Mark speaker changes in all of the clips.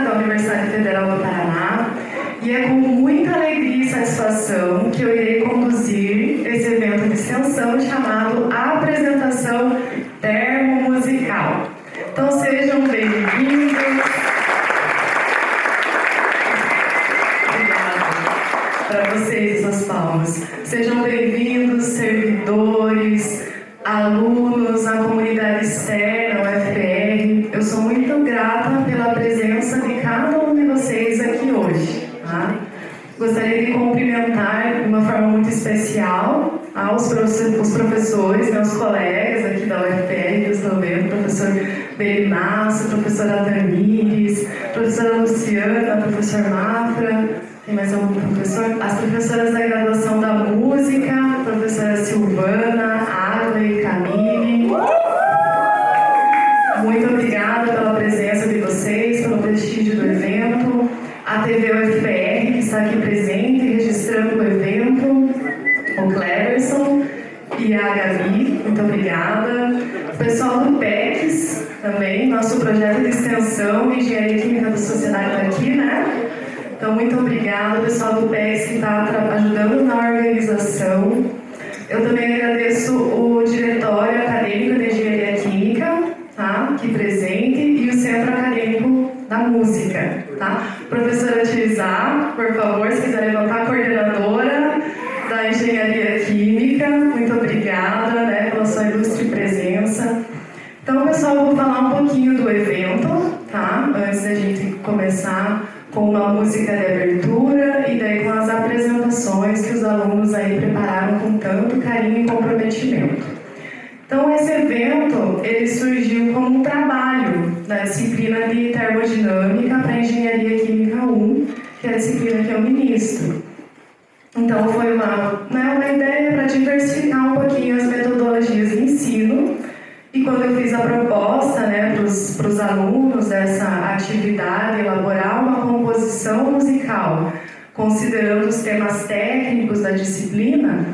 Speaker 1: da Universidade Federal do Paraná e é com muita alegria e satisfação que eu irei conduzir esse evento de extensão chamado Apresentação Termomusical. Então sejam bem-vindos. Para vocês, as palmas. Sejam bem-vindos, servidores, alunos, a comunidade externa, UFR. Eu sou muito grata pela presença de cada um de vocês aqui hoje. Tá? Gostaria de cumprimentar de uma forma muito especial os professores, meus colegas aqui da UFR, que eu estou vendo, professor Berimasso, professora Tamires, professora Luciana, professor Mafra. Tem mais algum professor? As professoras da graduação da música, professora Silvana, Água e Camille. Muito obrigada pela presença de vocês, pelo prestígio do evento. A TV UFR, que está aqui presente, registrando o evento. O Cleverson e a Gabi, muito obrigada. O pessoal do PECS também, nosso projeto de extensão de Engenharia Química da Sociedade está aqui, né? Então, muito obrigada, pessoal do PES que está ajudando na organização. Eu também agradeço o Diretório Acadêmico de Engenharia Química, tá? Aqui presente, e o Centro Acadêmico da Música. Tá? Professora Tizá, por favor, se quiser levantar, a coordenadora da Engenharia Química, muito obrigada, né, pela sua ilustre presença. Então, pessoal, eu vou falar um pouquinho do evento, tá? Antes da gente começar com uma música de abertura e daí com as apresentações que os alunos aí prepararam com tanto carinho e comprometimento. Então, esse evento, ele surgiu como um trabalho da disciplina de Termodinâmica para Engenharia Química 1, que é a disciplina que eu ministro. Então, foi uma ideia para diversificar um pouquinho as metodologias de ensino. E quando eu fiz a proposta, né, para os alunos dessa atividade, elaborar uma composição musical, considerando os temas técnicos da disciplina,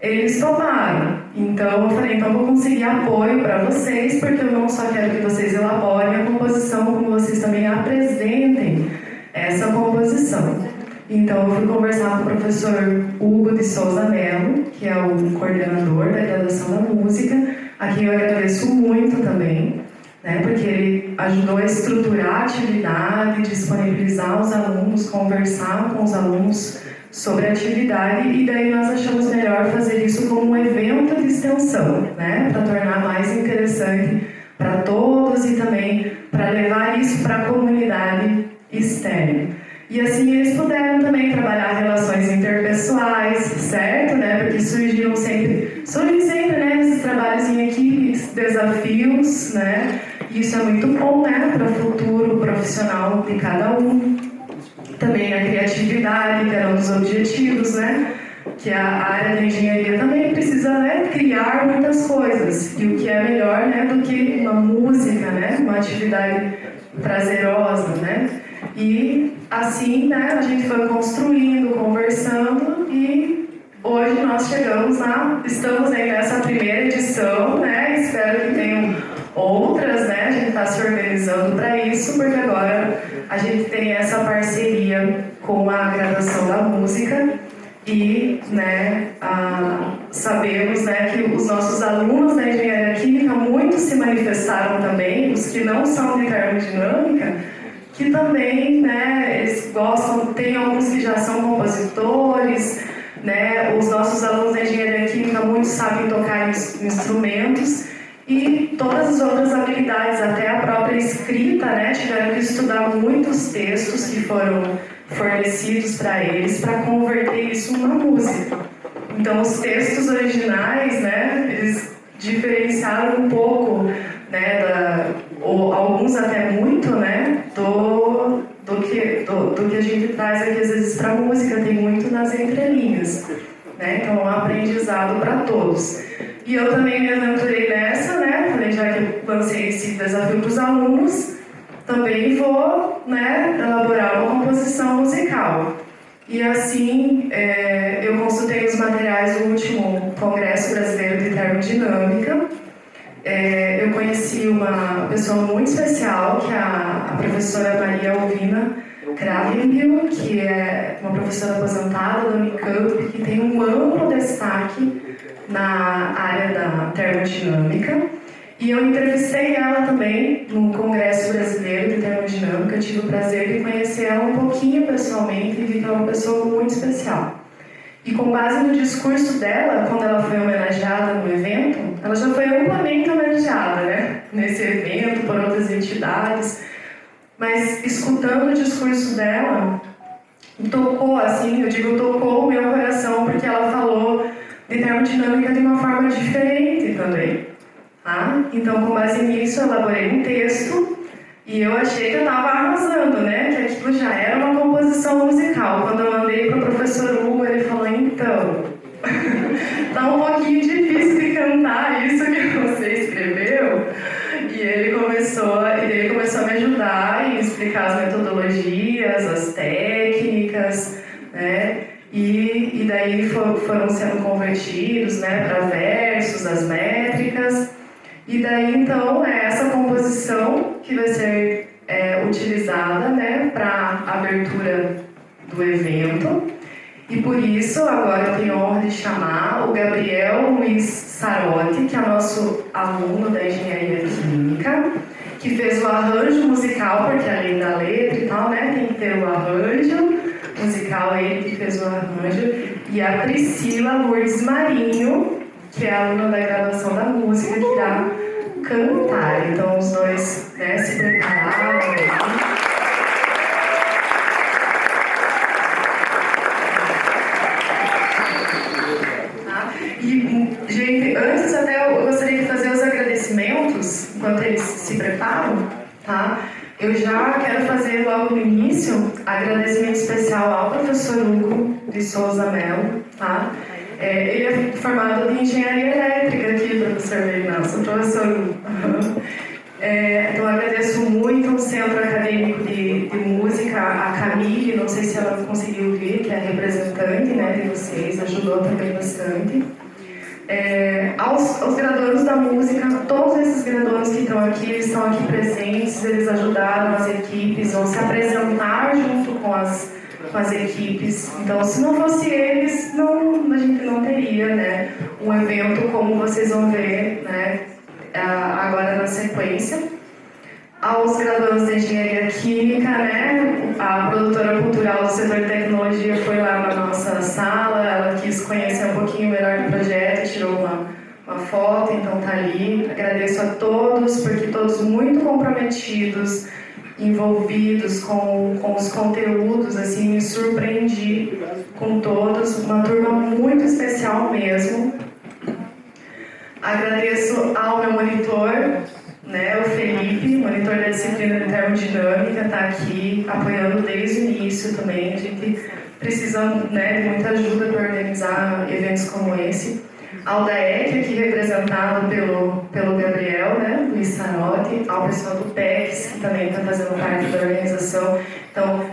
Speaker 1: eles tomaram. Então, eu falei, então vou conseguir apoio para vocês, porque eu não só quero que vocês elaborem a composição, como vocês também apresentem essa composição. Então, eu fui conversar com o professor Hugo de Souza Mello, que é o coordenador da graduação da música, a quem eu agradeço muito também, né, porque ele ajudou a estruturar a atividade, disponibilizar os alunos, conversar com os alunos sobre a atividade, e daí nós achamos melhor fazer isso como um evento de extensão, né, para tornar mais interessante para todos e também para levar isso para a comunidade externa. E assim eles puderam também trabalhar relações interpessoais, certo? Né? Porque surgem sempre, né, esses trabalhos em equipe, desafios, né? E isso é muito bom, né, para o futuro profissional de cada um. Também a criatividade, que era um dos objetivos, né? Que a área da engenharia também precisa, né, criar muitas coisas. E o que é melhor, né, do que uma música, né? Uma atividade prazerosa, né? E assim, né, a gente foi construindo, conversando e hoje nós estamos aí nessa primeira edição, né, espero que tenham outras, né, a gente está se organizando para isso, porque agora a gente tem essa parceria com a graduação da música e, né, sabemos, né, que os nossos alunos da engenharia química, muitos se manifestaram também, os que não são de termodinâmica, que também, né, eles gostam, tem alguns que já são compositores, né, os nossos alunos da engenharia química, muitos sabem tocar instrumentos e todas as outras habilidades, até a própria escrita, né, tiveram que estudar muitos textos que foram fornecidos para eles para converter isso numa música. Então, os textos originais, né, eles diferenciaram um pouco, né, ou alguns até muito, né, do que a gente traz aqui às vezes para a música, tem muito nas entrelinhas, né, então é um aprendizado para todos. E eu também me aventurei nessa, né, falei, já que eu lancei esse desafio para os alunos, também vou, né, elaborar uma composição musical. E assim, eu consultei os materiais do último Congresso Brasileiro de Termodinâmica, eu conheci uma pessoa muito especial, que é a professora Maria Alvina Kravenbill, que é uma professora aposentada da Unicamp, que tem um amplo destaque na área da termodinâmica. E eu entrevistei ela também no Congresso Brasileiro de Termodinâmica. Eu tive o prazer de conhecer ela um pouquinho pessoalmente e vi que ela é uma pessoa muito especial. E com base no discurso dela, quando ela foi homenageada no evento, ela já foi amplamente homenageada, né? Nesse evento, por outras entidades. Mas escutando o discurso dela, tocou, assim, eu digo, tocou o meu coração, porque ela falou de termodinâmica de uma forma diferente também. Tá? Então, com base nisso, eu elaborei um texto e eu achei que eu estava arrasando, né? Que aquilo já era uma composição musical. Quando eu mandei para o professor Hugo, ele falou, então, tá um pouquinho difícil de cantar isso que você escreveu. E ele começou a me ajudar e explicar as metodologias, as técnicas, né? E daí foram sendo convertidos, né, para versos, as métricas. E daí, então, é essa composição que vai ser utilizada, né, para a abertura do evento. E por isso, agora eu tenho a honra de chamar o Gabriel Luiz Sarotti, que é nosso aluno da Engenharia Química, que fez o arranjo musical, porque além da letra e tal, né, tem que ter o arranjo musical, ele que fez o arranjo. E a Priscila Lourdes Marinho, que é aluna da graduação da música, que irá cantar. Então, os dois, né, se prepararam. Tá? E, gente, antes até eu gostaria de fazer os agradecimentos, enquanto eles se preparam, tá? Eu já quero fazer logo no início agradecimento especial ao professor Hugo de Souza Mello, tá? Ele é formado em engenharia elétrica aqui, professor Reinaldo, professor Hugo. Então, agradeço muito o Centro Acadêmico de Música, a Camille, não sei se ela conseguiu vir, que é representante, né, de vocês, ajudou também bastante. Aos graduandos da música, todos esses graduandos que estão aqui, eles estão aqui presentes, eles ajudaram as equipes, vão se apresentar junto com as equipes. Então, se não fosse eles, a gente não teria, né, um evento como vocês vão ver, né, agora na sequência. Aos graduandos de Engenharia Química, né, a produtora cultural do setor de tecnologia foi lá na nossa sala, ela quis conhecer um pouquinho melhor do projeto, tirou uma foto, então tá ali. Agradeço a todos, porque todos muito comprometidos, envolvidos com os conteúdos, assim, me surpreendi com todos, uma turma muito especial mesmo. Agradeço ao meu monitor, né, o Felipe, monitor da disciplina de termodinâmica, está aqui apoiando desde o início também. A gente precisa, né, de muita ajuda para organizar eventos como esse. Ao DAEC, aqui representado pelo Gabriel, né, Luiz Sarotti, ao pessoal do PECS, que também está fazendo parte da organização. Então,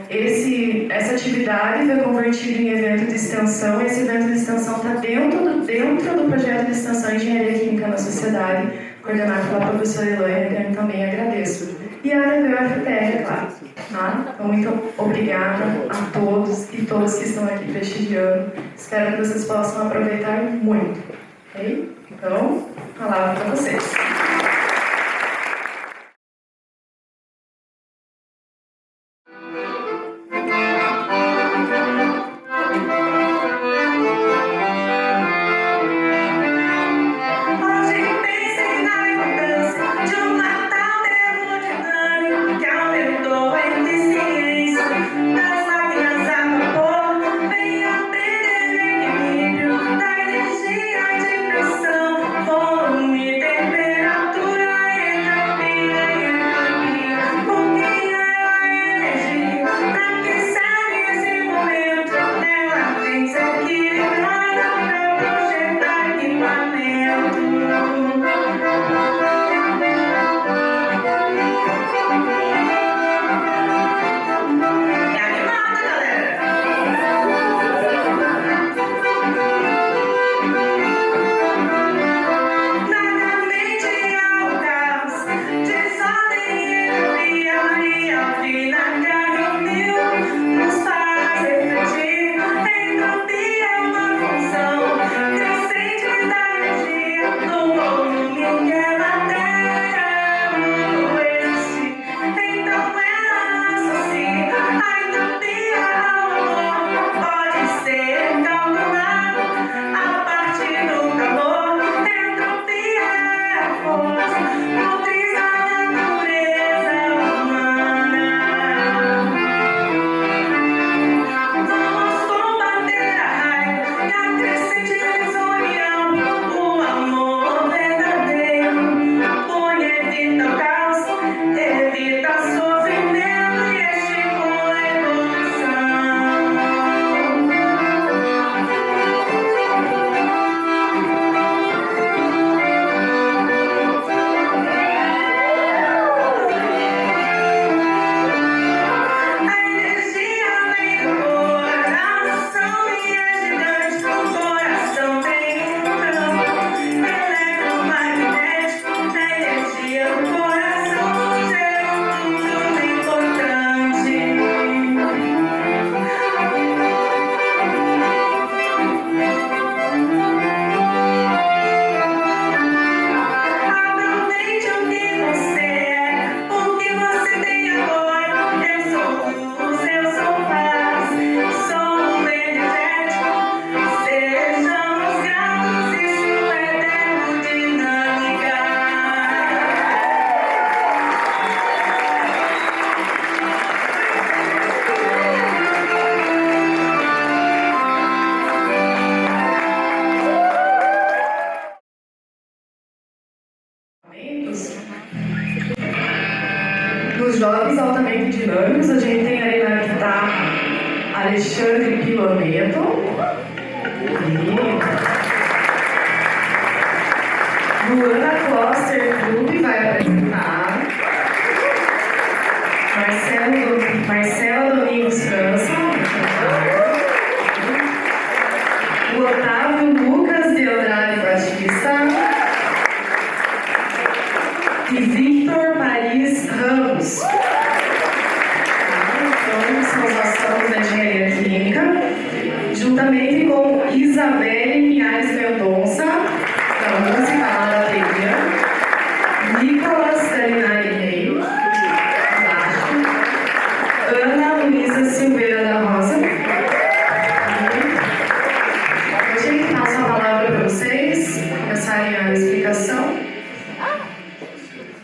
Speaker 1: essa atividade foi convertida em evento de extensão, e esse evento de extensão está dentro do projeto de extensão Engenharia Química na Sociedade, coordenado pela professora Elaine, que eu também agradeço. E a UFPR, claro. Tá? Então, muito obrigada a todos e todas que estão aqui prestigiando. Espero que vocês possam aproveitar muito. Ok? Então, palavra para vocês.
Speaker 2: Temperatura
Speaker 1: talentos. Nos jovens altamente dinâmicos, a gente tem ali na guitarra Alexandre Piloneto. Luana Kloster Clube vai apresentar. Marcelo Domingos França. O Otávio Lucas de Andrade Batista. E Victor Paris Ramos. Então, são os nossos da engenharia química, juntamente com Isabelle Pinhares Mendonça, da música lá da bateria, Nicolas Galinari Rei, Ana Luísa Silveira da Rosa. Hoje eu passo a palavra para vocês, começarem a explicação.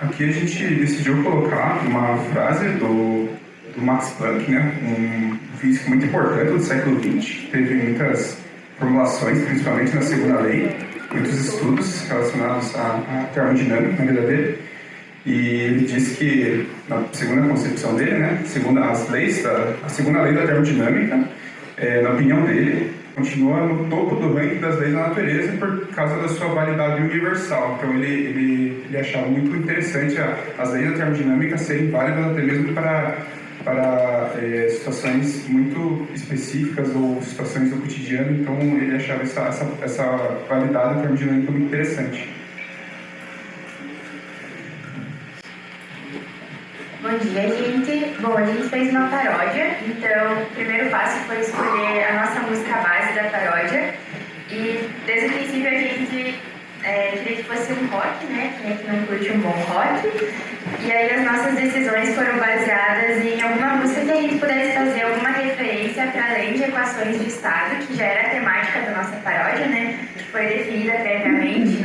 Speaker 2: Aqui a gente decidiu colocar uma frase do Max Planck, né? Um físico muito importante do século XX, teve muitas formulações, principalmente na segunda lei, muitos estudos relacionados à termodinâmica na vida dele. E ele disse que, na segunda concepção dele, né, segundo as leis, a segunda lei da termodinâmica, na opinião dele, continua no topo do ranking das leis da natureza por causa da sua validade universal. Então ele achava muito interessante as leis da termodinâmica serem válidas até mesmo para situações muito específicas ou situações do cotidiano. Então ele achava essa validade da termodinâmica muito interessante.
Speaker 3: Bom dia, gente. Bom, a gente fez uma paródia, então o primeiro passo foi escolher a nossa música base da paródia. E desde o princípio a gente queria que fosse um rock, né? Quem é que não curte um bom rock? E aí as nossas decisões foram baseadas em alguma música que a gente pudesse fazer alguma referência para além de equações de estado, que já era a temática da nossa paródia, né? Que foi definida previamente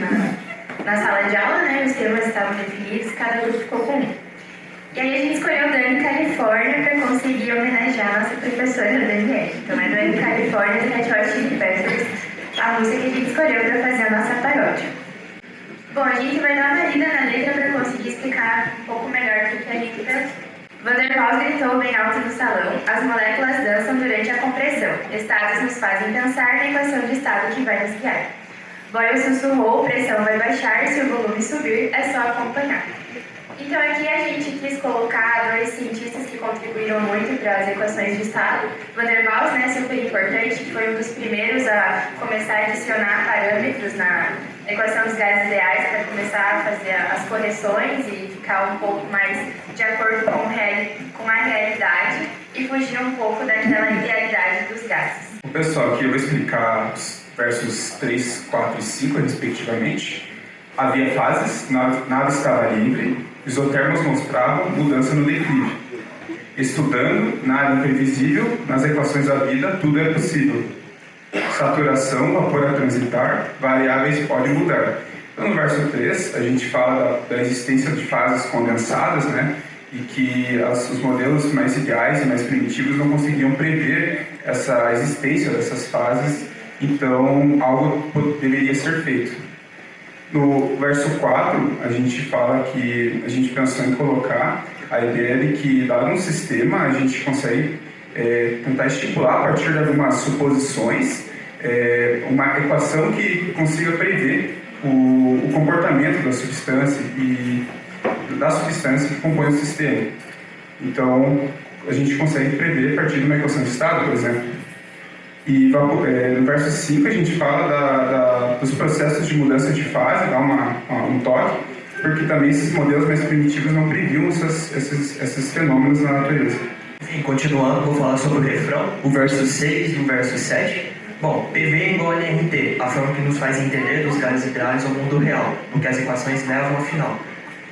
Speaker 3: na sala de aula, né? Os temas estavam definidos, cada grupo ficou com um. E aí a gente escolheu Dani Califórnia para conseguir homenagear a nossa professora Daniela. Então é Dani Califórnia do Red Hot Chili Peppers, a música que a gente escolheu para fazer a nossa paródia. Bom, a gente vai dar uma lida na letra para conseguir explicar um pouco melhor o que a gente pensou. Van der Waals gritou bem alto no salão: as moléculas dançam durante a compressão. Estados nos fazem pensar na equação de estado que vai nos guiar. Boyle sussurrou: pressão vai baixar, se o volume subir, é só acompanhar. Então aqui a gente quis colocar dois cientistas que contribuíram muito para as equações de estado. Van der Waals, né, super importante, que foi um dos primeiros a começar a adicionar parâmetros na equação dos gases ideais para começar a fazer as correções e ficar um pouco mais de acordo com a realidade e fugir um pouco daquela idealidade dos gases.
Speaker 2: Bom, pessoal, aqui eu vou explicar os versos 3, 4 e 5, respectivamente. Havia fases, nada estava livre, isotermos mostravam mudança no declive. Estudando, na área imprevisível, nas equações da vida, tudo é possível. Saturação, vapor a transitar, variáveis podem mudar. Então, no verso 3, a gente fala da existência de fases condensadas, né? E que os modelos mais ideais e mais primitivos não conseguiam prever essa existência dessas fases, então algo deveria ser feito. No verso 4, a gente fala que a gente pensou em colocar a ideia de que, dado um sistema, a gente consegue tentar estipular, a partir de algumas suposições, uma equação que consiga prever o comportamento da substância que compõe o sistema. Então, a gente consegue prever a partir de uma equação de estado, por exemplo. E no verso 5 a gente fala dos processos de mudança de fase, dá um toque, porque também esses modelos mais primitivos não previam esses fenômenos na natureza.
Speaker 4: Enfim, continuando, vou falar sobre o refrão, o verso 6 e o verso 7. Bom, PV é igual a NRT, a forma que nos faz entender dos gases ideais ao mundo real, no que as equações levam ao final.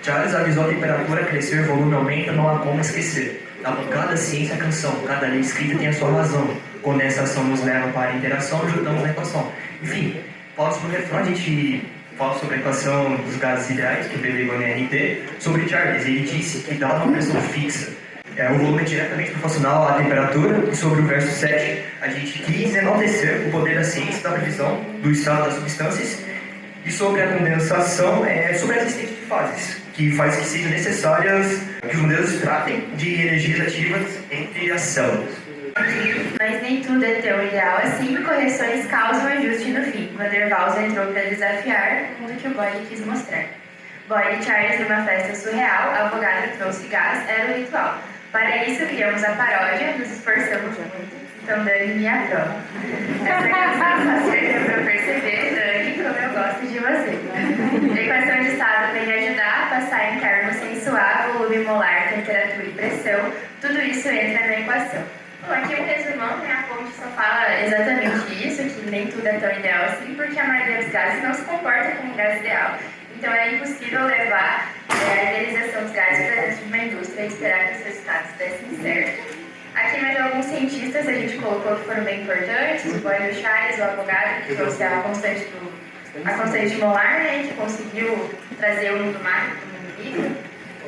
Speaker 4: Charles avisou a temperatura crescer, volume aumenta, não há como esquecer. Cada ciência é canção, cada lei escrita tem a sua razão. Condensação nos leva para a interação, juntamos a equação. Enfim, fala sobre o refrão, a gente fala sobre a equação dos gases ideais, que é PV igual a NRT, sobre Charles. Ele disse que, dada uma pressão fixa, o volume é diretamente proporcional à temperatura. E sobre o verso 7, a gente quis enaltecer o poder da ciência da previsão do estado das substâncias. E sobre a condensação, é sobre a existência de fases, que faz que sejam necessárias que os modelos tratem de energias ativas entre as células.
Speaker 3: Mas nem tudo é tão ideal assim, correções causam ajuste no fim. Van der Waals entrou para desafiar o que o Boyle quis mostrar. Boyle e Charles, numa festa surreal, a Avogadro trouxe gás, era o ritual. Para isso, criamos a paródia, nos esforçamos muito. Então, Dani, me aprova. Essa canção só serviu para perceber, Dani, como eu gosto de você. A equação de estado vem ajudar a passar em termos sensual, volume molar, temperatura e pressão. Tudo isso entra na equação. Bom, aqui um resumão, né? A fonte só fala exatamente isso, que nem tudo é tão ideal assim, porque a maioria dos gases não se comporta como um gás ideal. Então é impossível levar a idealização dos gases para dentro de uma indústria e esperar que os resultados dessem certo. Aqui mais alguns cientistas a gente colocou que foram bem importantes, o Boyle e o Charles, o Avogadro, que trouxe a constante molar, né, que conseguiu trazer o mundo mágico para o mundo líquido,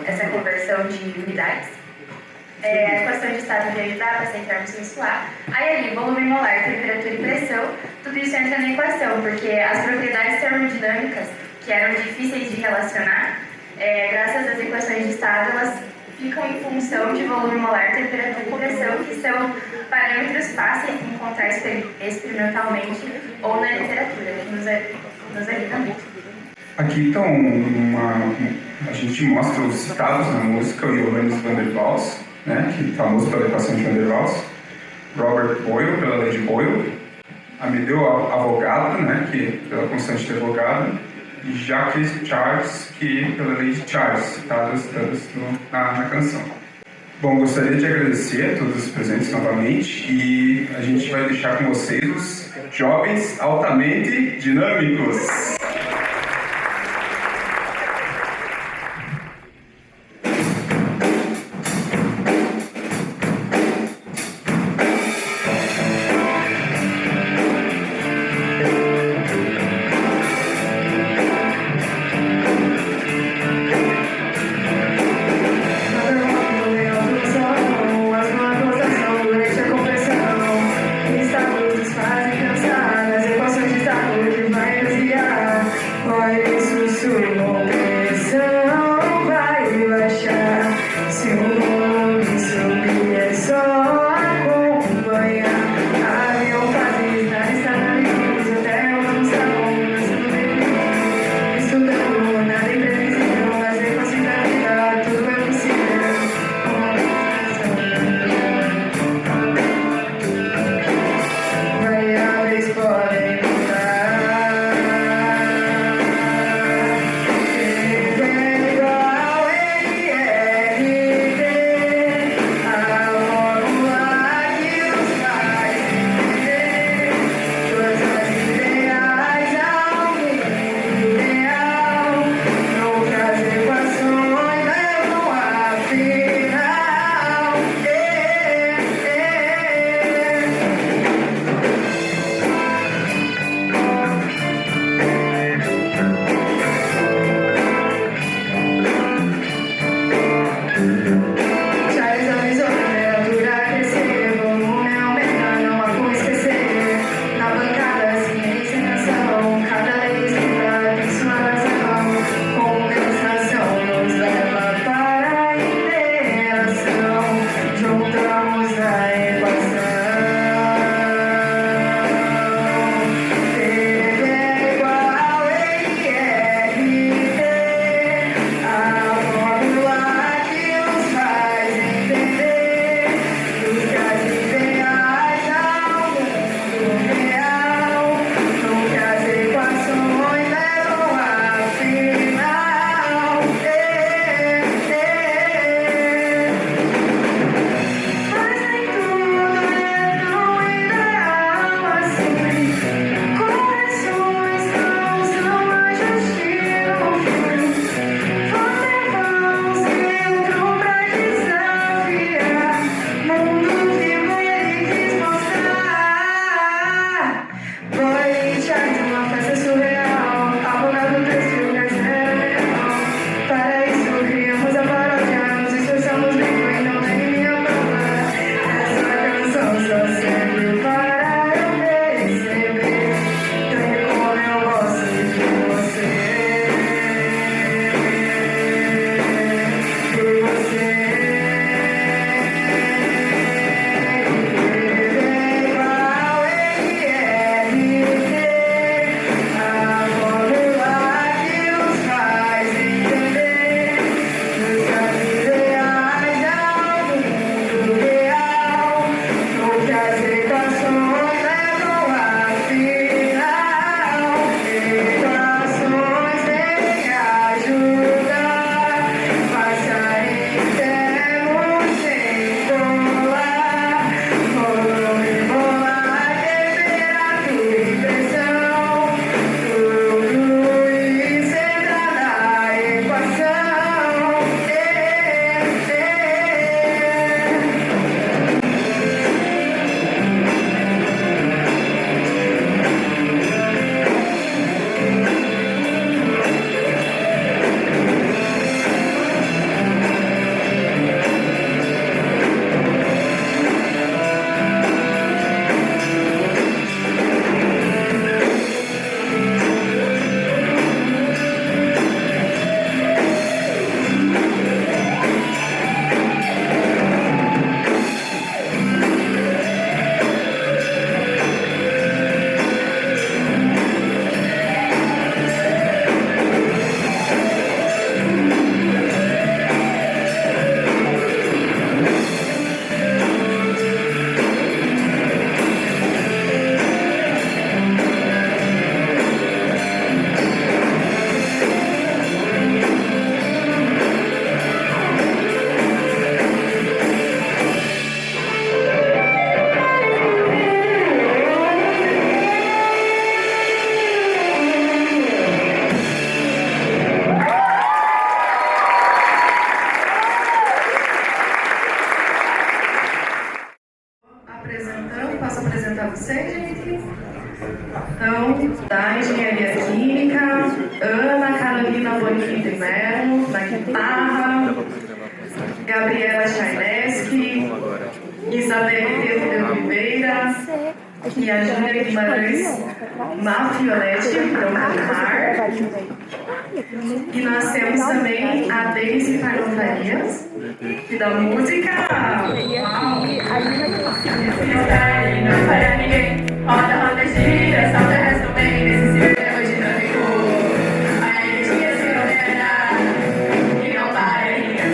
Speaker 3: essa conversão de unidades. A equação de estado de ajudar para ser em termos sensuar. Aí ali, volume molar, temperatura e pressão, tudo isso entra na equação, porque as propriedades termodinâmicas, que eram difíceis de relacionar, graças às equações de estado, elas ficam em função de volume molar, temperatura e pressão, que são parâmetros fáceis de encontrar experimentalmente ou na literatura, que nos ajuda muito.
Speaker 2: Aqui então, a gente mostra os citados na música, o Johannes Van der Waals, né, que é famoso pela equação de Van der Waals, Robert Boyle, pela lei de Boyle, Amedeo Avogadro, né, que pela constante de Avogadro, e Jacques Charles, que pela lei de Charles, citadas na canção. Bom, gostaria de agradecer a todos os presentes novamente e a gente vai deixar com vocês os jovens altamente dinâmicos.
Speaker 1: Fazem cansar as equações de estado que vai nos guiar. guitarra, Gabriela Charneski, Isabelle Pedro de Oliveira e a Júlia Guimarães Mafioletti, então cantar. E nós temos também a Deise Carlos Farias, que dá música. Uau! Freestyle, não para ninguém. Roda, roda, gira, salta, resto bem nesse sistema dinâmico. A energia se altera e não para ninguém.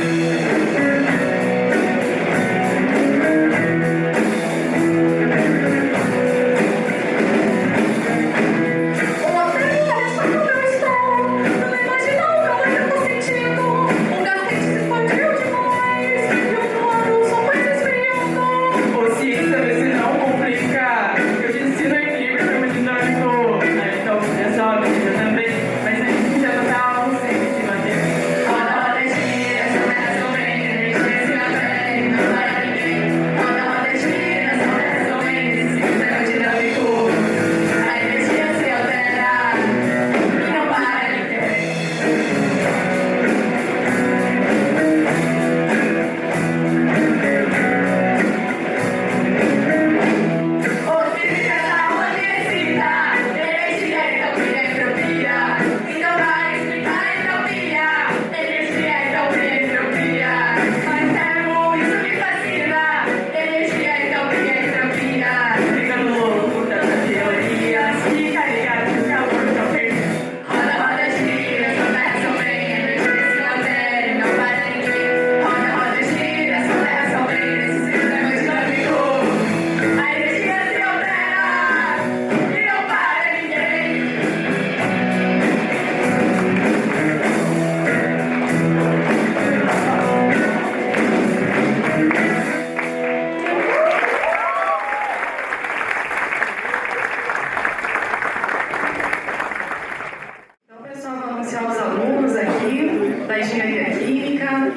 Speaker 1: Da Engenharia Química,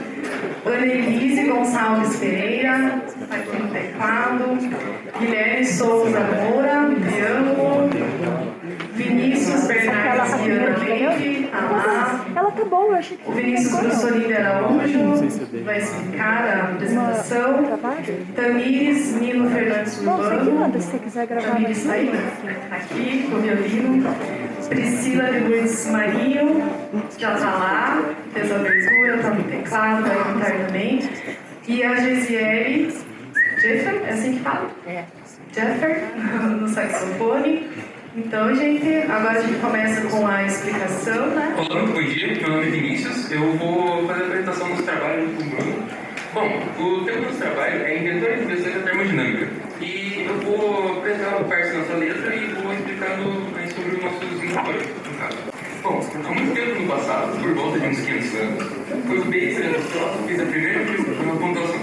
Speaker 1: Annelise Gonçalves Pereira, aqui no teclado, Guilherme Souza Moura, piano, Vinícius Bernardes Guiana Leite, tá lá.
Speaker 5: Ela tá boa, eu achei que
Speaker 1: o Vinícius Brussolini Araújo vai explicar a apresentação. Tamires Nilo Fernandes Urbano.
Speaker 5: Se você quiser gravar.
Speaker 1: Tamires está aí, aqui, com o violino. Priscila de Lourdes Marinho, já está lá, fez a abertura, está no teclado, vai cantar também. E a Gesiele Jeffer, é assim que fala?
Speaker 5: É.
Speaker 1: Jeffer, no saxofone. Então, gente, agora a gente começa com a explicação, né?
Speaker 6: Olá, muito bom dia. Meu nome é Vinícius. Eu vou fazer a apresentação dos trabalhos com o Bruno. Bom, o tema do nosso trabalho é Inventor e Invenção da Termodinâmica. E eu vou apresentar uma parte da nossa letra e vou explicando aí sobre os nossos inventores, no caso. Bom, há muito tempo no passado, por volta de uns 500 anos, foi o Bacon que fez a primeira pontuação.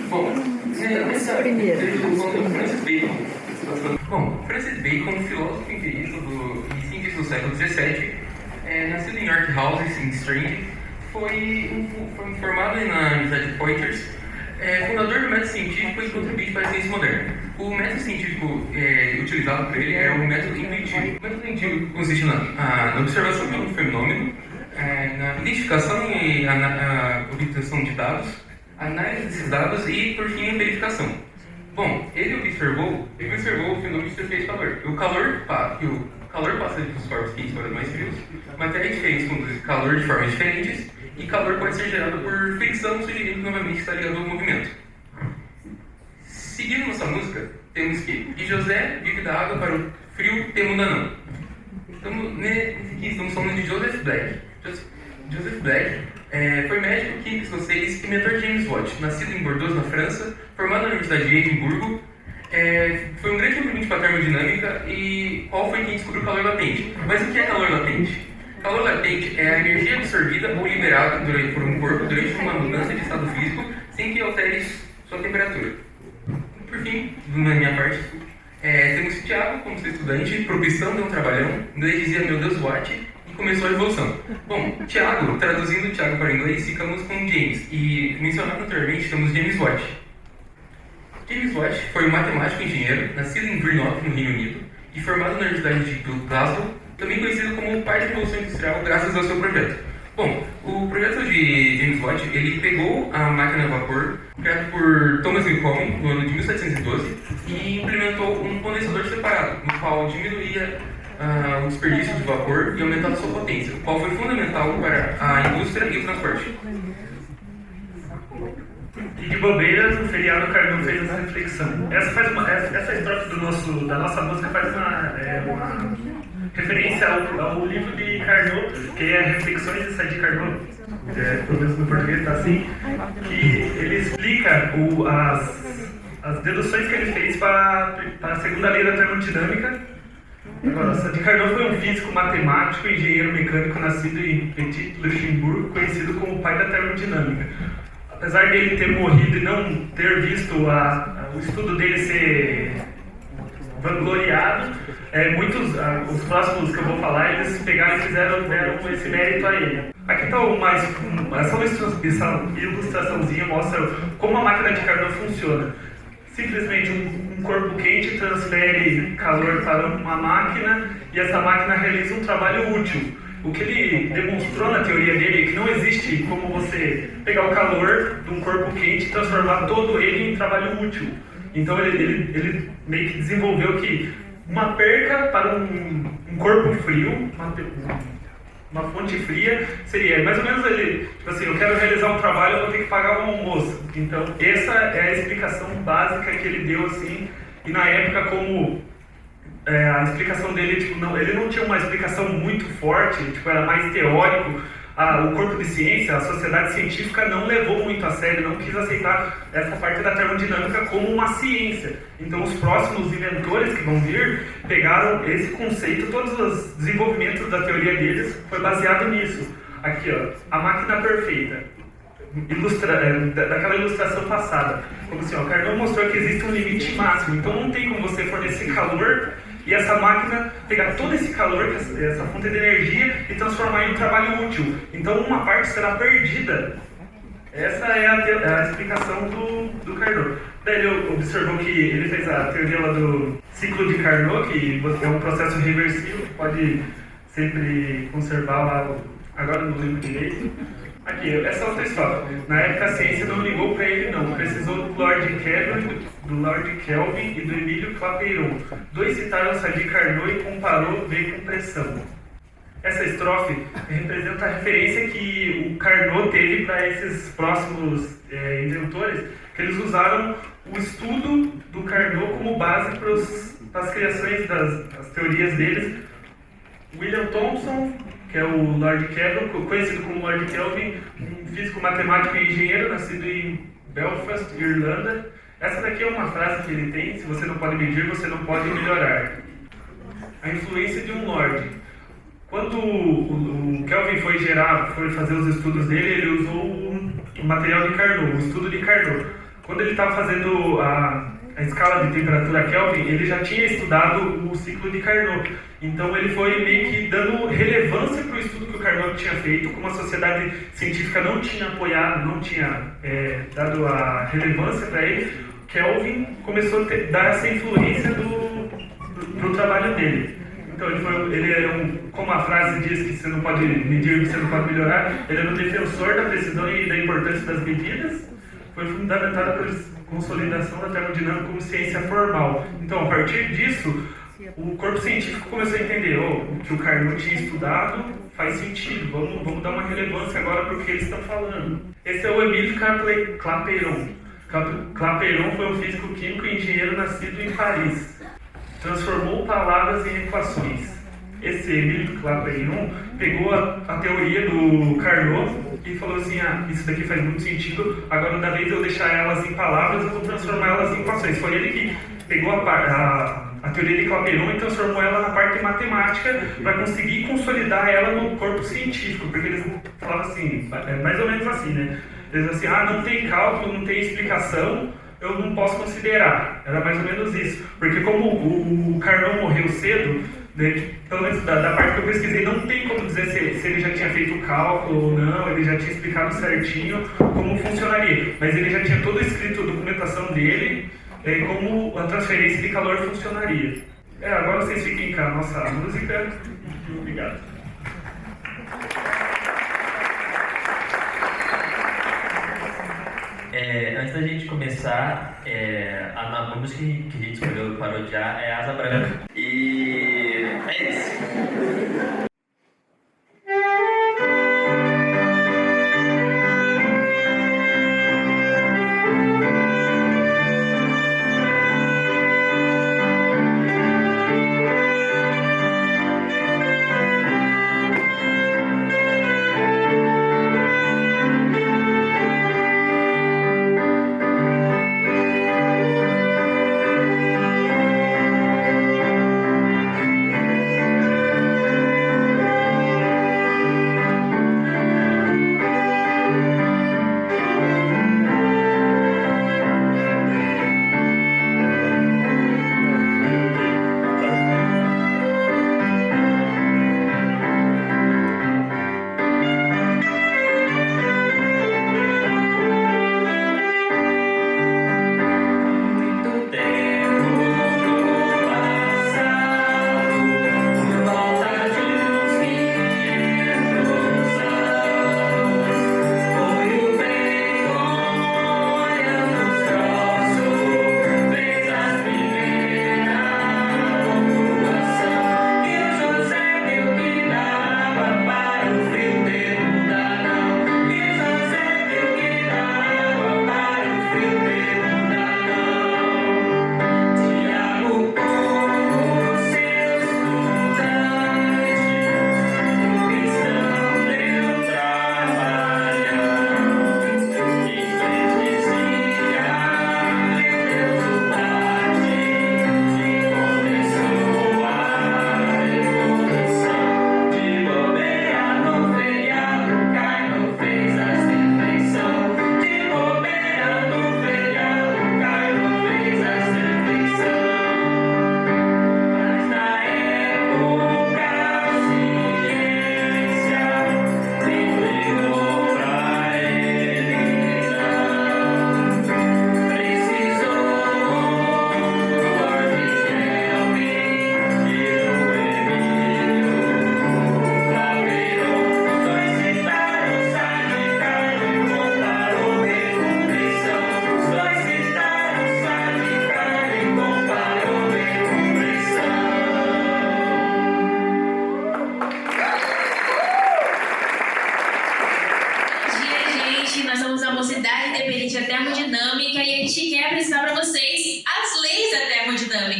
Speaker 6: Bom, nessa Francis Bacon. Bom, Francis Bacon, filósofo empirista e cientista do século XVII, nascido em York House, em Strand, foi formado na Universidade de Poitiers, fundador do método científico e contribuinte para a ciência moderna. O método científico utilizado por ele é o método intuitivo. O método intuitivo consiste na observação de um fenômeno, na identificação e a obtenção de dados, análise desses dados e, por fim, a verificação. Bom, ele observou o fenômeno de efeito calor. O calor passa dos corpos quentes para os mais frios, matérias diferentes conduzem calor de formas diferentes, e calor pode ser gerado por fricção, sugerindo que novamente está ligado ao movimento. Seguindo nossa música, temos que de José vive da água para o frio temuda não. Estamos falando de Joseph Black. Joseph Black foi médico, químico escocês e mentor de James Watt, nascido em Bordeaux, na França, formado na Universidade de Edimburgo. Foi um grande contribuinte para a termodinâmica e qual foi quem descobriu o calor latente. Mas o que é calor latente? Calor latente é a energia absorvida ou liberada por um corpo durante uma mudança de estado físico sem que altere sua temperatura. Por fim, na minha parte, temos Tiago como seu estudante, propiciando um trabalhão, inglês dizia meu Deus Watt, e começou a revolução. Bom, Tiago, traduzindo Tiago para o inglês, ficamos com James, e mencionado anteriormente temos James Watt. James Watt foi um matemático e engenheiro, nascido em Greenock, no Reino Unido, e formado na Universidade de Glasgow, também conhecido como o pai da Revolução Industrial graças ao seu projeto. Bom, O projeto de James Watt, ele pegou a máquina a vapor, criada por Thomas Newcomen no ano de 1712, e implementou um condensador separado, no qual diminuía o desperdício de vapor e aumentava sua potência, o qual foi fundamental para a indústria e o transporte.
Speaker 5: E de bobeira, no feriado, o Carnot fez essa reflexão. Essa estrofe da nossa música faz uma referência ao livro de Carnot, que é Reflexões de Sadi Carnot, pelo menos no português está assim, que ele explica as deduções que ele fez para a segunda lei da termodinâmica. Agora, Sadi Carnot foi um físico, matemático e engenheiro mecânico nascido em Petit Luxembourg, conhecido como o pai da termodinâmica. Apesar dele ter morrido e não ter visto o estudo dele ser vangloriado, os próximos que eu vou falar, eles pegaram e deram esse mérito a ele. Aqui está essa ilustraçãozinha mostra como a máquina de Carnot funciona. Simplesmente um corpo quente transfere calor para uma máquina e essa máquina realiza um trabalho útil. O que ele demonstrou na teoria dele é que não existe como você pegar o calor de um corpo quente e transformar todo ele em trabalho útil. Então ele meio que desenvolveu que uma perca para um corpo frio, uma fonte fria, seria mais ou menos ele, tipo assim, eu quero realizar um trabalho, eu vou ter que pagar um almoço. Então essa é a explicação básica que ele deu assim, e na época como a explicação dele, tipo, ele não tinha uma explicação muito forte, tipo, era mais teórico. O corpo de ciência, a sociedade científica não levou muito a sério, não quis aceitar essa parte da termodinâmica como uma ciência. Então os próximos inventores que vão vir pegaram esse conceito, todos os desenvolvimentos da teoria deles foi baseado nisso. Aqui, ó, a máquina perfeita. Daquela ilustração passada. Como assim, ó, Carnot mostrou que existe um limite máximo, então não tem como você fornecer calor e essa máquina pegar todo esse calor, essa fonte de energia, e transformar em um trabalho útil. Então uma parte será perdida. Essa é a explicação do Carnot. Daí ele observou que ele fez a teoria lá do ciclo de Carnot, que é um processo reversível, que pode sempre conservar lá, agora não lembro direito. Aqui, essa outra história. Na época a ciência não ligou para ele não, precisou do Lord Kelvin e do Emílio Clapeyron. Dois citaram Sadi Carnot e comparou V com pressão. Essa estrofe representa a referência que o Carnot teve para esses próximos inventores, que eles usaram o estudo do Carnot como base para as criações das teorias deles. William Thomson, que é o Lord Kelvin, conhecido como Lord Kelvin, um físico, matemático e engenheiro, nascido em Belfast, Irlanda. Essa daqui é uma frase que ele tem: se você não pode medir, você não pode melhorar. A influência de um Lord. Quando o Kelvin foi fazer os estudos dele, ele usou o material de Carnot, o estudo de Carnot. Quando ele estava fazendo a escala de temperatura Kelvin, ele já tinha estudado o ciclo de Carnot. Então ele foi meio que dando relevância para o estudo que o Carnot tinha feito, como a sociedade científica não tinha apoiado, não tinha dado a relevância para ele. Kelvin começou a dar essa influência pro trabalho dele. Então ele era como a frase diz que você não pode medir, você não pode melhorar, ele era um defensor da precisão e da importância das medidas. Foi fundamentada pela consolidação da termodinâmica como ciência formal. Então, a partir disso, o corpo científico começou a entender o que o Carnot tinha estudado faz sentido, vamos dar uma relevância agora para o que eles estão falando. Esse é o Emílio Clapeyron. Clapeyron foi um físico químico e engenheiro nascido em Paris. Transformou palavras em equações. Esse Emílio Clapeyron pegou a teoria do Carnot e falou assim: isso daqui faz muito sentido, agora da vez eu deixar elas em palavras, eu vou transformar elas em equações. Foi ele que pegou a teoria de Clapeyron e transformou ela na parte matemática para conseguir consolidar ela no corpo científico, porque eles falavam assim, mais ou menos assim, né? Eles diziam assim, não tem cálculo, não tem explicação, eu não posso considerar. Era mais ou menos isso, porque como o Carnot morreu cedo, pelo menos da parte que eu pesquisei, não tem como dizer se ele já tinha feito o cálculo ou não, ele já tinha explicado certinho como funcionaria, mas ele já tinha todo escrito a documentação dele, como a transferência de calor funcionaria. Agora vocês fiquem com a nossa música. Obrigado.
Speaker 7: Antes da gente começar, a música que a gente escolheu parodiar é Asa Branca. E é isso.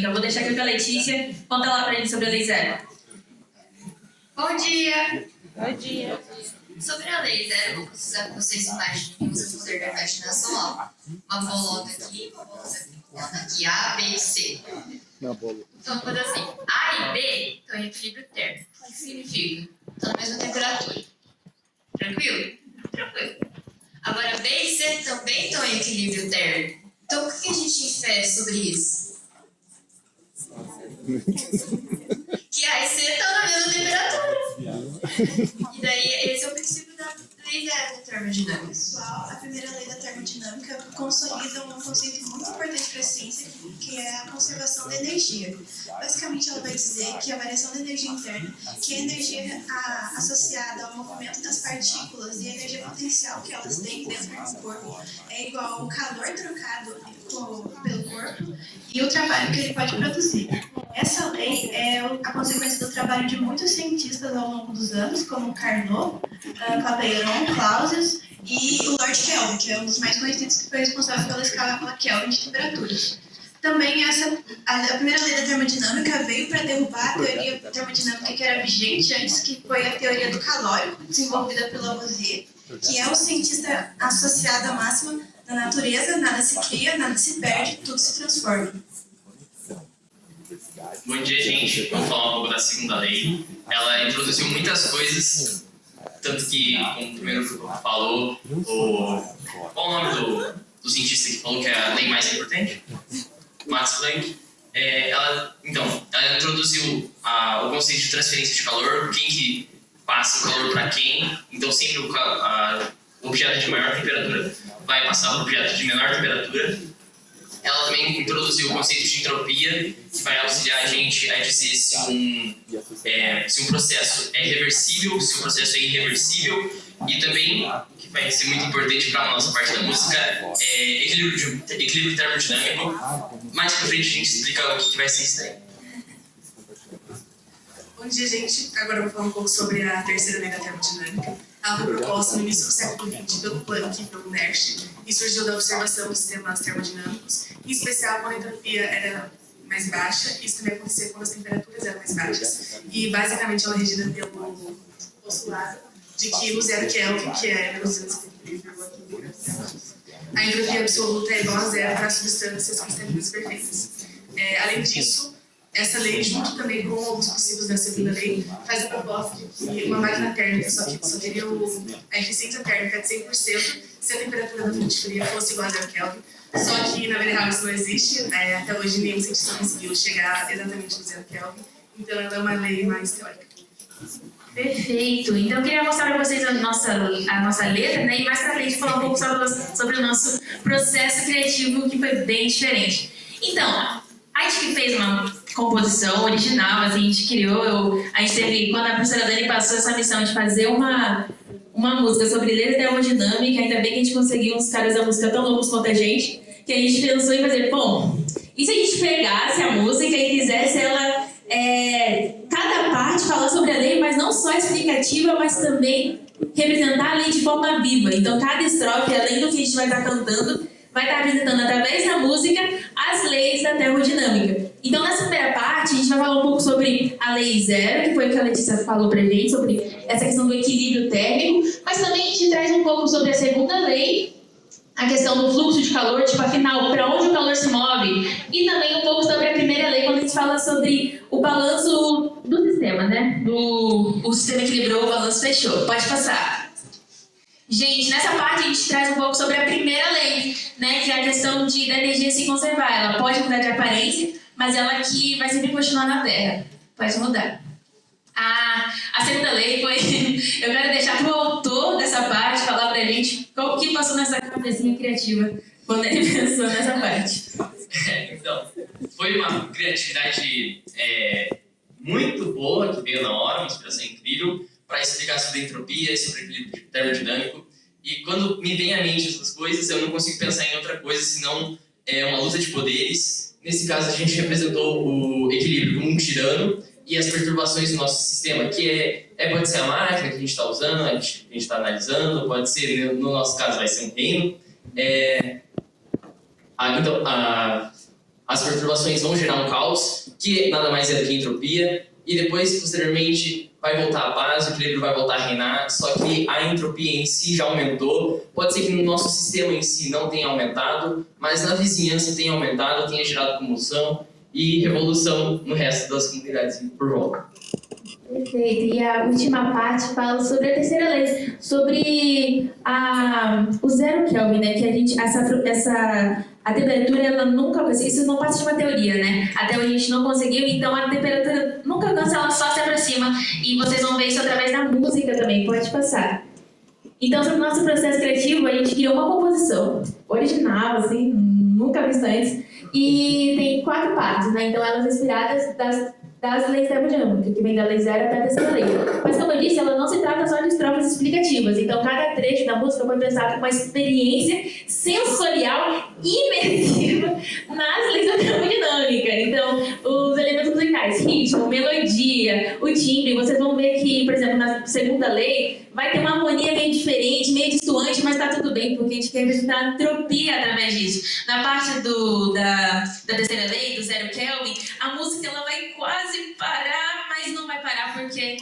Speaker 8: Eu vou deixar aqui com a Letícia. Conta lá pra gente sobre a Lei Zero.
Speaker 3: Bom dia!
Speaker 9: Bom dia.
Speaker 3: Sobre a Lei Zero, vou precisar que vocês imaginem que usa o poder da imaginação. Uma bolota aqui, uma bolota aqui, A, B e C. Então, quando assim, A e B estão em equilíbrio térmico. O que significa? Estão na mesma temperatura. Tranquilo? Tranquilo. Agora, B e C também estão em equilíbrio térmico. Então, o que a gente infere sobre isso? Que A e C estão na mesma temperatura. E daí, esse é o princípio da Lei Zero da termodinâmica.
Speaker 10: Pessoal, a primeira lei da termodinâmica consolida um conceito muito importante para a ciência, que é a conservação da energia. Basicamente, ela vai dizer que a variação da energia interna, que é a energia associada ao movimento das partículas e a energia potencial que elas têm dentro do corpo, é igual ao calor trocado pelo corpo e o trabalho que ele pode produzir. Essa lei é a consequência do trabalho de muitos cientistas ao longo dos anos, como Carnot, Clapeyron, Clausius e o Lord Kelvin, que é um dos mais conhecidos, que foi responsável pela escala Kelvin de temperaturas. Também a primeira lei da termodinâmica veio para derrubar a teoria termodinâmica que era vigente antes, que foi a teoria do calórico, desenvolvida pelo Lavoisier, que é o cientista associado à máxima da natureza: nada se cria, nada se perde, tudo se transforma.
Speaker 11: Bom dia, gente. Vamos falar um pouco da segunda lei. Ela introduziu muitas coisas, tanto que, como o primeiro grupo falou, qual o nome do cientista que falou que é a lei mais importante? Max Planck. Ela introduziu o conceito de transferência de calor, quem que passa o calor para quem. Então, sempre o objeto de maior temperatura vai passar para o objeto de menor temperatura. Ela também introduziu o conceito de entropia, que vai auxiliar a gente a dizer se um processo é reversível, se o processo é irreversível, e também que vai ser muito importante para a nossa parte da música é equilíbrio termodinâmico. Mais pra frente a gente explica o que vai ser isso daí.
Speaker 1: Bom dia, gente. Agora eu vou falar um pouco sobre a terceira lei da termodinâmica. Ela foi proposta no início do século XX pelo Planck e pelo Nernst e surgiu da observação dos sistemas termodinâmicos, em especial quando a entropia era mais baixa. Isso também acontecia quando as temperaturas eram mais baixas. E basicamente ela é regida pelo postulado de que o zero Kelvin, que é menos 273,15 graus Celsius, a entropia absoluta é igual a zero para substâncias cristalinas perfeitas. Além disso, essa lei, junto também com alguns princípios da segunda lei, faz a proposta de que uma máquina térmica só teria a eficiência térmica de 100% se a temperatura da fonte fria fosse igual a 0 Kelvin. Só que, na vida real, isso não existe. Até hoje, nenhum cientista conseguiu chegar exatamente no 0 Kelvin. Então, ela é uma lei mais teórica.
Speaker 8: Perfeito. Então, eu queria mostrar para vocês a nossa letra, né? E mais pra frente falar um pouco sobre o nosso processo criativo, que foi bem diferente. Então, a gente que fez uma composição original, assim, a gente criou, a gente teve, quando a professora Dani passou essa missão de fazer uma música sobre letra termodinâmica, ainda bem que a gente conseguiu uns caras da música tão loucos quanto a gente, que a gente pensou em fazer, bom, e se a gente pegasse a música e fizesse ela, cada parte falar sobre a lei, mas não só explicativa, mas também representar a lei de forma viva. Então, cada estrofe, além do que a gente vai estar cantando, vai estar apresentando através da música as leis da termodinâmica. Então, nessa primeira parte, a gente vai falar um pouco sobre a lei zero, que foi o que a Letícia falou pra gente, sobre essa questão do equilíbrio térmico, mas também a gente traz um pouco sobre a segunda lei, a questão do fluxo de calor, tipo, afinal, para onde o calor se move, e também um pouco sobre a primeira lei, quando a gente fala sobre o balanço do sistema, né? O sistema equilibrou, o balanço fechou. Pode passar. Gente, nessa parte a gente traz um pouco sobre a primeira lei, né, que é a questão da energia se conservar. Ela pode mudar de aparência, mas ela aqui vai sempre continuar na Terra. Pode mudar. A segunda lei foi... Eu quero deixar para o autor dessa parte falar pra gente o que passou nessa cabecinha criativa quando ele pensou nessa parte.
Speaker 11: Então, foi uma criatividade muito boa que veio na hora, uma inspiração incrível, para explicar sobre entropia e sobre equilíbrio termodinâmico. E quando me vem à mente essas coisas, eu não consigo pensar em outra coisa senão uma luta de poderes. Nesse caso, a gente representou o equilíbrio como um tirano e as perturbações do nosso sistema, que pode ser a máquina que a gente está usando, a gente está analisando, pode ser, no nosso caso, vai ser um reino. Então, as perturbações vão gerar um caos, que nada mais é do que entropia, e depois, posteriormente, vai voltar a paz, o equilíbrio vai voltar a reinar, só que a entropia em si já aumentou. Pode ser que no nosso sistema em si não tenha aumentado, mas na vizinhança tenha aumentado, tenha gerado comoção e revolução no resto das comunidades por volta.
Speaker 8: Perfeito. E a última parte fala sobre a terceira lei, sobre o 0 Kelvin, né? Que a gente, a temperatura, ela nunca... Isso não passa de uma teoria, né? Até hoje a gente não conseguiu, então a temperatura nunca alcança, ela só se aproxima. E vocês vão ver isso através da música também, pode passar. Então, sobre o nosso processo criativo, a gente criou uma composição original, assim, nunca vista antes. E tem 4 partes, né? Então, elas inspiradas das leis termodinâmicas, que vem da lei zero até a terceira lei. Mas, como eu disse, ela não se trata só de estrofes explicativas. Então, cada trecho da música foi pensado como uma experiência sensorial imersiva nas leis da termodinâmica. Então, os elementos musicais, ritmo, melodia, o timbre, vocês vão ver que, por exemplo, na segunda lei, vai ter uma harmonia meio diferente, meio distoante, mas tá tudo bem, porque a gente quer representar a entropia através disso. Na parte da terceira lei, do 0 Kelvin, a música ela vai quase parar, mas não vai parar porque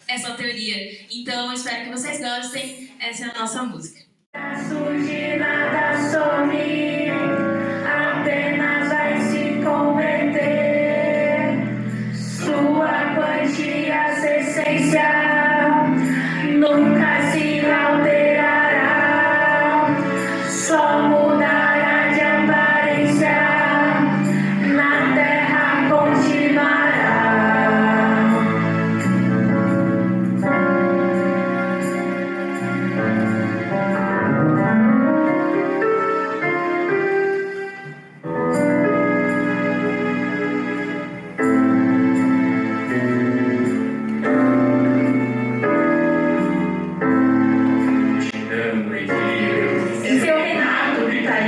Speaker 8: é só teoria. Então, eu espero que vocês gostem. Essa é a nossa música.
Speaker 9: Surge, nada some, apenas vai se converter. Sua quantidade nunca se alterará, só mudará de aparência, na terra continuará.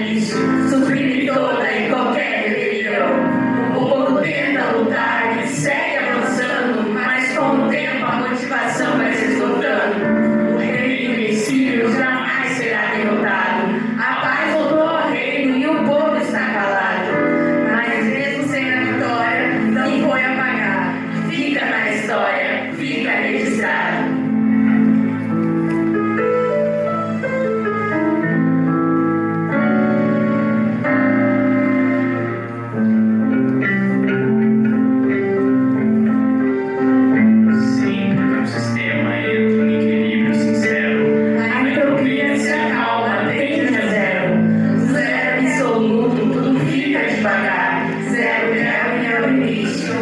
Speaker 9: isso suprime toda e qualquer rebelião. O povo tenta lutar e segue avançando, mas com o tempo a motivação vai se esgotando. O reino invencível jamais será derrotado. A paz voltou ao reino e o povo está calado. Mas mesmo sem a vitória, não foi apagado. Fica na história, fica registrado.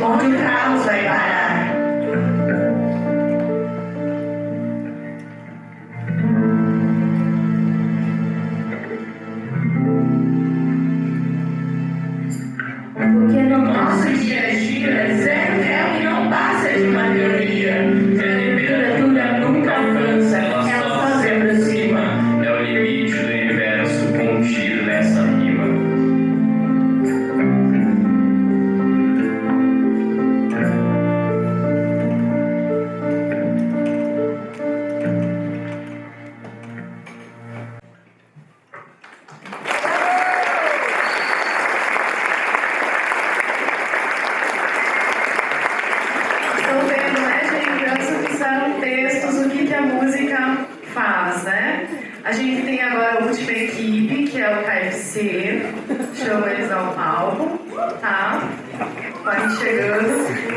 Speaker 9: Onde o caos vai parar? Porque no nosso dia a dia, zero réu e não passa de uma teoria. Que a temperatura nunca alcança, ela só se aproxima.
Speaker 7: É o limite do universo contido nessa rima.
Speaker 1: Estão vendo, né, gente? Antes que são textos, o que a música faz, né? A gente tem agora a última equipe, que é o KFC. Chamo eles ao palco, tá? Vai chegando.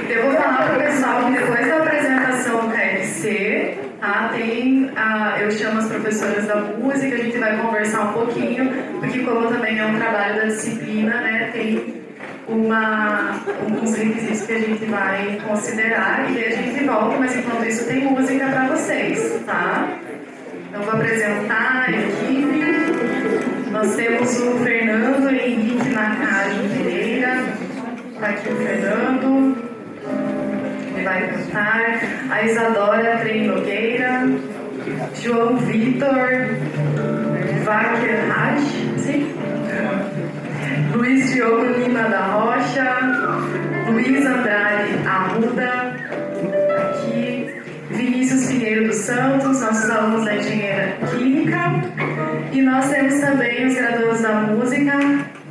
Speaker 1: Eu vou falar para o pessoal que depois da apresentação do KFC, tá? Eu chamo as professoras da música, a gente vai conversar um pouquinho, porque como também é um trabalho da disciplina, né? Tem uns requisitos que a gente vai considerar e aí a gente volta, mas enquanto isso tem música para vocês, tá? Então vou apresentar a equipe. Nós temos o Fernando Henrique Nakajo Pereira, está aqui o Fernando, ele vai cantar. A Isadora Trem Nogueira, João Vitor Vaquerraj, sim? Luiz Diogo Lima da Rocha, Luiz Andrade Arruda, aqui, Vinícius Pinheiro dos Santos, nossos alunos da Engenharia Química, e nós temos também os graduados da música,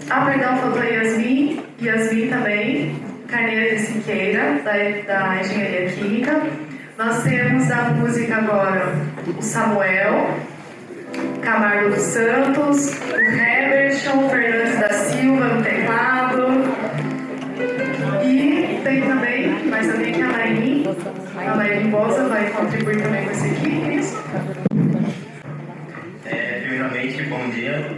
Speaker 1: faltou Yasmin também, Carneiro de Siqueira, da Engenharia Química. Nós temos da música agora o Samuel Camargo dos Santos, o Heberson Fernandes da Silva no teclado, e tem também, mas também que a Laine Bosa vai contribuir também com essa equipe.
Speaker 12: Primeiramente, bom dia.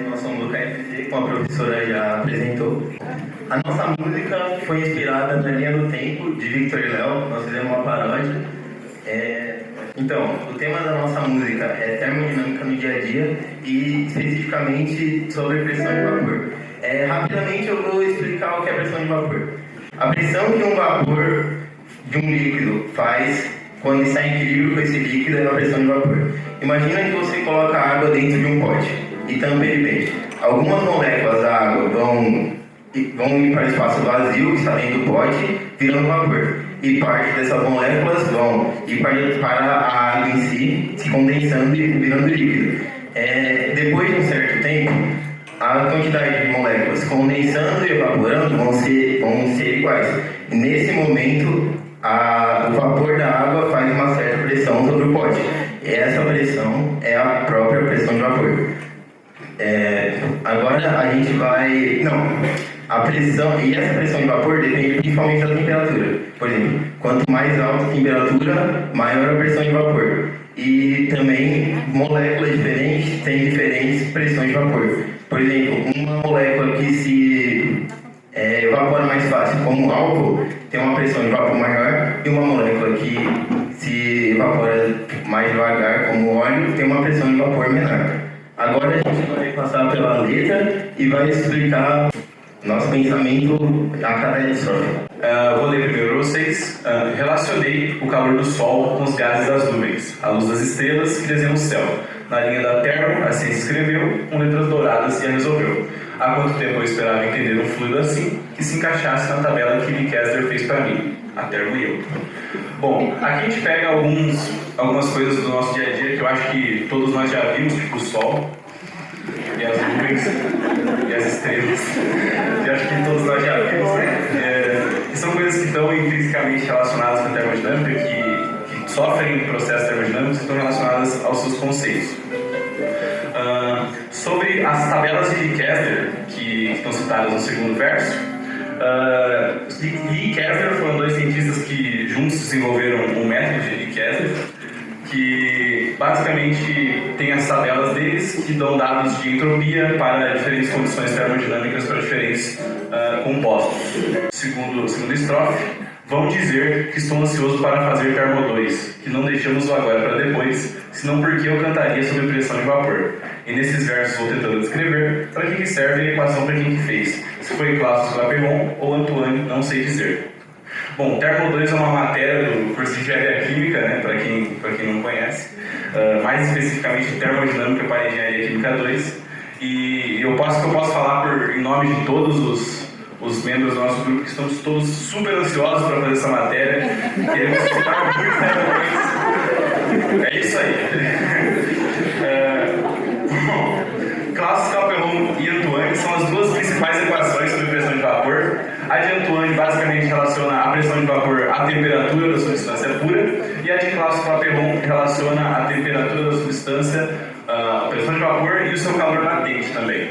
Speaker 12: Nós somos do KFC, como a professora já apresentou. A nossa música foi inspirada na linha do tempo de Victor e Léo. Nós fizemos uma paródia. Então, o tema da nossa música é termodinâmica no dia a dia e especificamente sobre pressão de vapor. Rapidamente eu vou explicar o que é pressão de vapor. A pressão que um vapor de um líquido faz quando está em equilíbrio com esse líquido é a pressão de vapor. Imagina que você coloca água dentro de um pote e tampa ele bem. Algumas moléculas da água vão ir para o espaço vazio que está dentro do pote, virando vapor. E parte dessas moléculas vão ir para a água em si, se condensando e virando líquido. Depois de um certo tempo, a quantidade de moléculas condensando e evaporando vão ser iguais. E nesse momento, o vapor da água faz uma certa pressão sobre o pote. E essa pressão é a própria pressão de vapor. Agora a gente vai... A pressão, e essa pressão de vapor depende principalmente da temperatura. Por exemplo, quanto mais alta a temperatura, maior a pressão de vapor. E também moléculas diferentes têm diferentes pressões de vapor. Por exemplo, uma molécula que se evapora mais fácil, como o álcool, tem uma pressão de vapor maior, e uma molécula que se evapora mais devagar, como o óleo, tem uma pressão de vapor menor. Agora a gente vai passar pela letra e vai explicar nosso pensamento a cada estrofe.
Speaker 13: Vou ler primeiro para vocês. Relacionei o calor do sol com os gases das nuvens, a luz das estrelas que desenham o céu. Na linha da termo, a ciência escreveu, com letras douradas e a resolveu. Há quanto tempo eu esperava entender um fluido assim, que se encaixasse na tabela que Lee Kessler fez para mim, a termo e eu. Bom, aqui a gente pega algumas coisas do nosso dia a dia que eu acho que todos nós já vimos, tipo o sol, e as nuvens, e as estrelas, que acho que todos nós já vimos, né? E são coisas que estão intrinsecamente relacionadas com a termodinâmica, que sofrem processos termodinâmicos e estão relacionadas aos seus conceitos. Sobre as tabelas de Lee Kessler, que estão citadas no segundo verso, Lee e Kessler foram dois cientistas que juntos desenvolveram o método de Lee Kessler, que basicamente tem as tabelas deles que dão dados de entropia para diferentes condições termodinâmicas para diferentes compostos. Segundo estrofe, vão dizer que estou ansioso para fazer Termo 2, que não deixamos o agora para depois, senão porque eu cantaria sobre pressão de vapor. E nesses versos vou tentando descrever para que serve a equação para quem que fez. Se foi Clausius Clapeyron ou Antoine, não sei dizer. Bom, Termo 2 é uma matéria do curso de Engenharia Química, né, para quem não conhece. Mais especificamente Termodinâmica para Engenharia Química 2. E eu posso falar em nome de todos os membros do nosso grupo, que estamos todos super ansiosos para fazer essa matéria. Queremos estudar muito Termo 2. É isso aí. Bom, Clausius Clapeyron e Antoine são as duas principais equações sobre pressão de vapor. A de Antoine basicamente relaciona a pressão de vapor à temperatura da substância pura, e a de Clausius Clapeyron relaciona a temperatura da substância, a pressão de vapor e o seu calor latente também.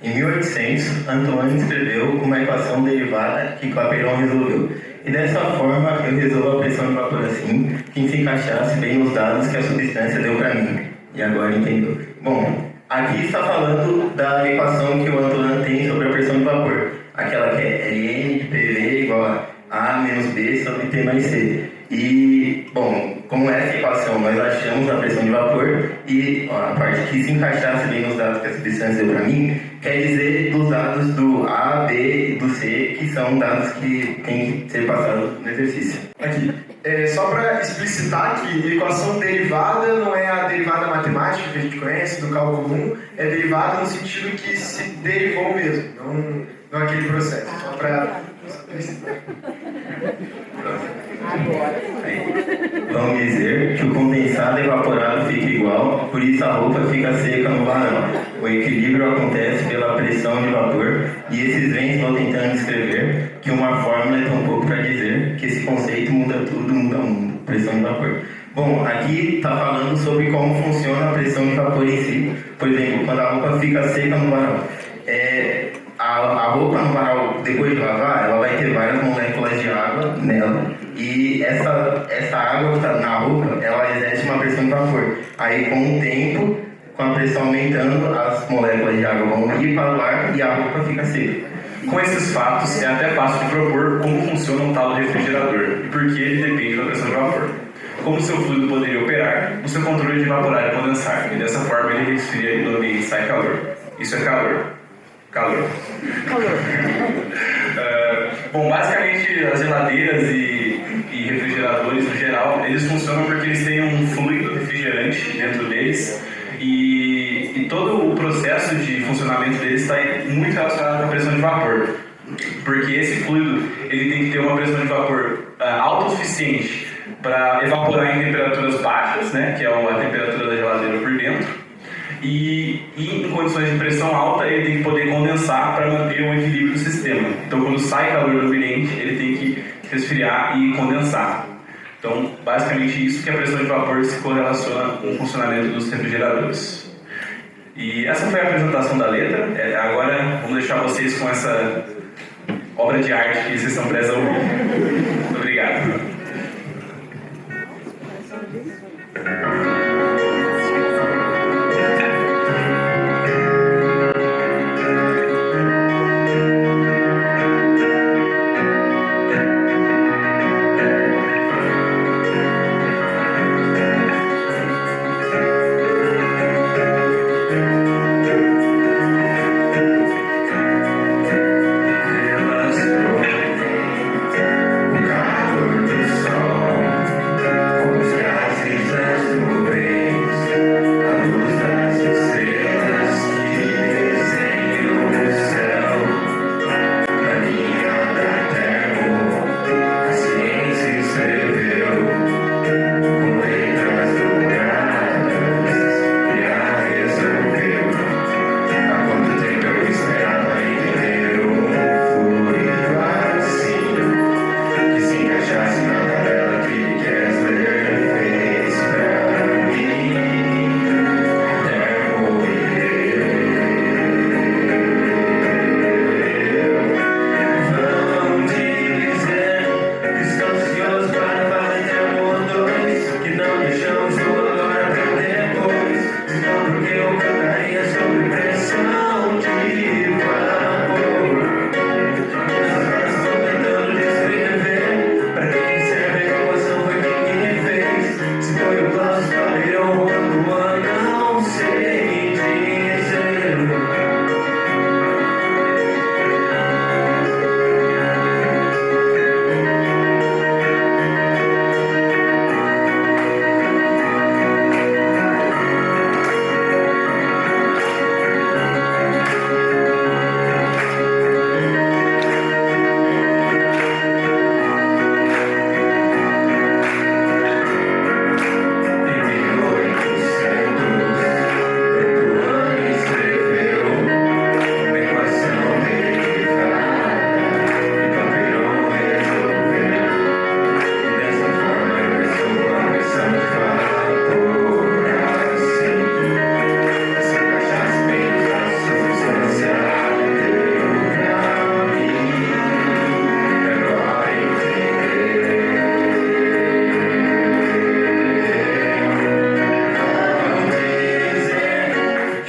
Speaker 12: Em 1800, Antoine escreveu uma equação derivada que Clapeyron resolveu. E dessa forma, eu resolvo a pressão de vapor assim, que se encaixasse bem nos dados que a substância deu para mim. E agora entendeu. Bom, aqui está falando da equação que o Antoine tem sobre a pressão de vapor. Aquela que é Ln de PV igual a menos B sobre T mais C. E, bom, como essa equação nós achamos a pressão de vapor e a parte que se encaixasse bem nos dados que a substância deu para mim, quer dizer dos dados do A, B e do C, que são dados que têm que ser passados no exercício.
Speaker 14: Aqui, só para explicitar que equação derivada não é a derivada matemática que a gente conhece, do cálculo comum, é derivada no sentido que se derivou mesmo, não aquele processo. Só para explicitar.
Speaker 12: Vamos dizer que o condensado evaporado fica igual, por isso a roupa fica seca no varão. O equilíbrio acontece pela pressão de vapor, e esses ventos vão tentando descrever que uma fórmula é tão pouco para dizer que esse conceito muda tudo, muda o mundo. Pressão de vapor. Bom, aqui está falando sobre como funciona a pressão de vapor em si. Por exemplo, quando a roupa fica seca no varal. A roupa no varal, depois de lavar, ela vai ter várias moléculas de água nela. E essa água que está na roupa, ela exerce uma pressão de vapor. Aí, com o tempo, com a pressão aumentando, as moléculas de água vão ir para o ar e a roupa fica seca.
Speaker 13: Com esses fatos, é até fácil de propor como funciona um tal refrigerador e por que ele depende da pressão de vapor. Como seu fluido poderia operar, o seu controle de evaporar e condensar, e dessa forma ele resfria e do ambiente sai calor. Isso é calor. Calor. Bom, basicamente as geladeiras e refrigeradores no geral, eles funcionam porque eles têm um fluido refrigerante dentro deles e todo o processo de funcionamento deles está muito relacionado com a pressão de vapor. Porque esse fluido ele tem que ter uma pressão de vapor autossuficiente para evaporar em temperaturas baixas, né, que é a temperatura da geladeira por dentro. E em condições de pressão alta ele tem que poder condensar para manter o equilíbrio do sistema. Então quando sai calor do ambiente ele tem que resfriar e condensar. Então basicamente isso que a pressão de vapor se correlaciona com o funcionamento dos refrigeradores. E essa foi a apresentação da letra. Agora vamos deixar vocês com essa obra de arte que vocês estão prestes a ouvir. Muito obrigado.
Speaker 12: O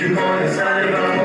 Speaker 12: que o coração levanta